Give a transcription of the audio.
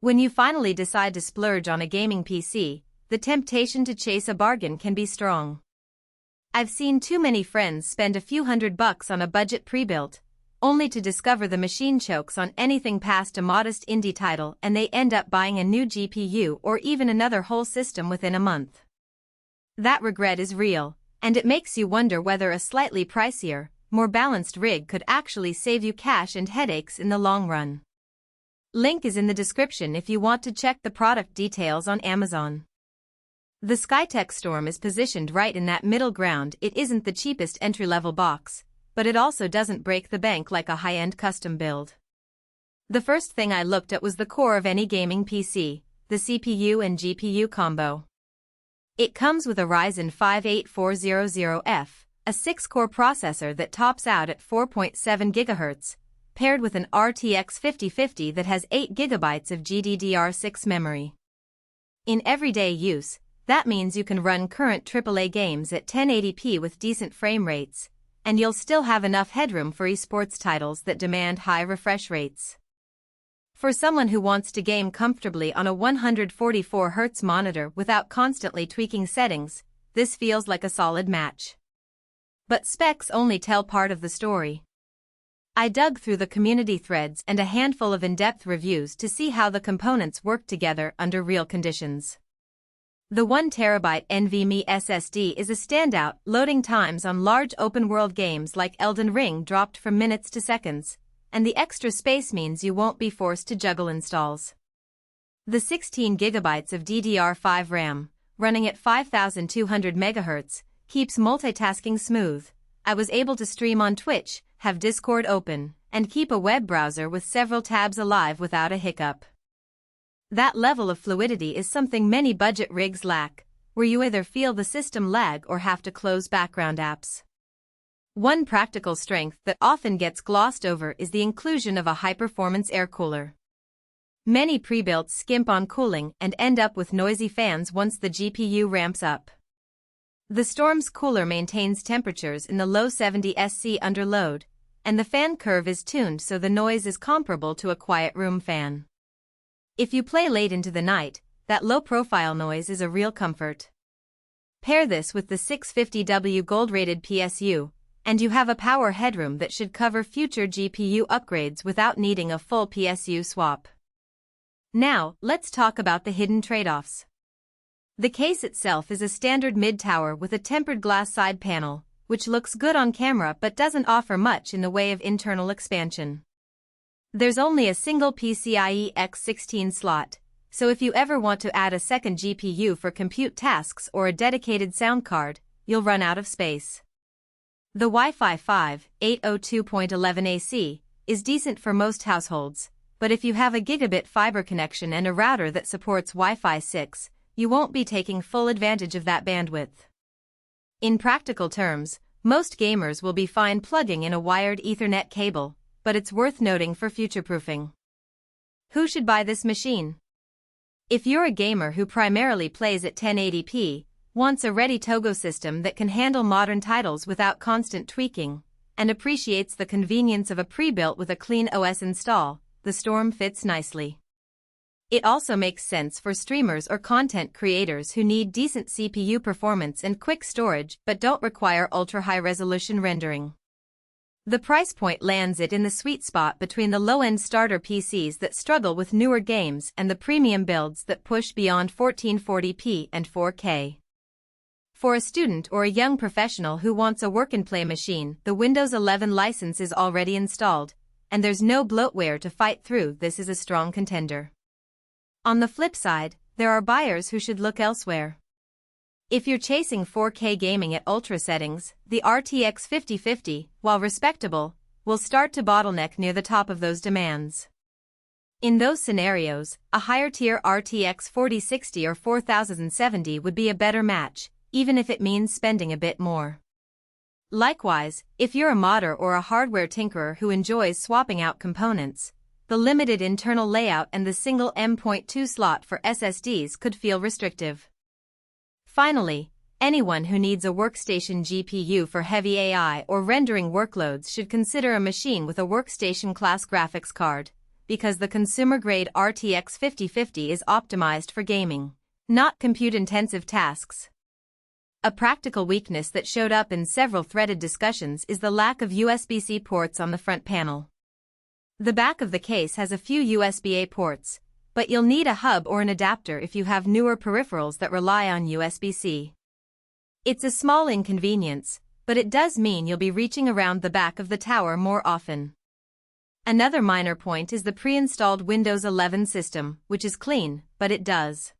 When you finally decide to splurge on a gaming PC, the temptation to chase a bargain can be strong. I've seen too many friends spend a few $100 on a budget pre-built, only to discover the machine chokes on anything past a modest indie title and they end up buying a new GPU or even another whole system within a month. That regret is real, and it makes you wonder whether a slightly pricier, more balanced rig could actually save you cash and headaches in the long run. Link is in the description if you want to check the product details on Amazon. The Skytech Storm is positioned right in that middle ground. It isn't the cheapest entry-level box, but it also doesn't break the bank like a high-end custom build. The first thing I looked at was the core of any gaming PC, the CPU and GPU combo. It comes with a Ryzen 5 8400F, a 6-core processor that tops out at 4.7 GHz, paired with an RTX 5050 that has 8 GB of GDDR6 memory. In everyday use, that means you can run current AAA games at 1080p with decent frame rates, and you'll still have enough headroom for esports titles that demand high refresh rates. For someone who wants to game comfortably on a 144Hz monitor without constantly tweaking settings, this feels like a solid match. But specs only tell part of the story. I dug through the community threads and a handful of in-depth reviews to see how the components work together under real conditions. The 1TB NVMe SSD is a standout. Loading times on large open-world games like Elden Ring dropped from minutes to seconds, and the extra space means you won't be forced to juggle installs. The 16 GB of DDR5 RAM, running at 5200 MHz, keeps multitasking smooth. I was able to stream on Twitch, have Discord open, and keep a web browser with several tabs alive without a hiccup. That level of fluidity is something many budget rigs lack, where you either feel the system lag or have to close background apps. One practical strength that often gets glossed over is the inclusion of a high-performance air cooler. Many pre-builts skimp on cooling and end up with noisy fans once the GPU ramps up. The Storm's cooler maintains temperatures in the low 70 SC under load, and the fan curve is tuned so the noise is comparable to a quiet room fan. If you play late into the night, that low-profile noise is a real comfort. Pair this with the 650W gold-rated PSU, and you have a power headroom that should cover future GPU upgrades without needing a full PSU swap. Now, let's talk about the hidden trade-offs. The case itself is a standard mid-tower with a tempered glass side panel, which looks good on camera but doesn't offer much in the way of internal expansion. There's only a single PCIe X16 slot, so if you ever want to add a second GPU for compute tasks or a dedicated sound card, you'll run out of space. The Wi-Fi 5, 802.11 AC, is decent for most households, but if you have a gigabit fiber connection and a router that supports Wi-Fi 6, you won't be taking full advantage of that bandwidth. In practical terms, most gamers will be fine plugging in a wired Ethernet cable, but it's worth noting for future-proofing. Who should buy this machine? If you're a gamer who primarily plays at 1080p, wants a ready Togo system that can handle modern titles without constant tweaking, and appreciates the convenience of a pre-built with a clean OS install, the Storm fits nicely. It also makes sense for streamers or content creators who need decent CPU performance and quick storage but don't require ultra-high-resolution rendering. The price point lands it in the sweet spot between the low-end starter PCs that struggle with newer games and the premium builds that push beyond 1440p and 4K. For a student or a young professional who wants a work-and-play machine, the Windows 11 license is already installed, and there's no bloatware to fight through. This is a strong contender. On the flip side, there are buyers who should look elsewhere. If you're chasing 4K gaming at ultra settings, the RTX 5050, while respectable, will start to bottleneck near the top of those demands. In those scenarios, a higher-tier RTX 4060 or 4070 would be a better match, even if it means spending a bit more. Likewise, if you're a modder or a hardware tinkerer who enjoys swapping out components, the limited internal layout and the single M.2 slot for SSDs could feel restrictive. Finally, anyone who needs a workstation GPU for heavy AI or rendering workloads should consider a machine with a workstation-class graphics card. because the consumer-grade RTX 5050 is optimized for gaming, not compute-intensive tasks. A practical weakness that showed up in several threaded discussions is the lack of USB-C ports on the front panel. The back of the case has a few USB-A ports, but you'll need a hub or an adapter if you have newer peripherals that rely on USB-C. It's a small inconvenience, but it does mean you'll be reaching around the back of the tower more often. Another minor point is the pre-installed Windows 11 system, which is clean, but it does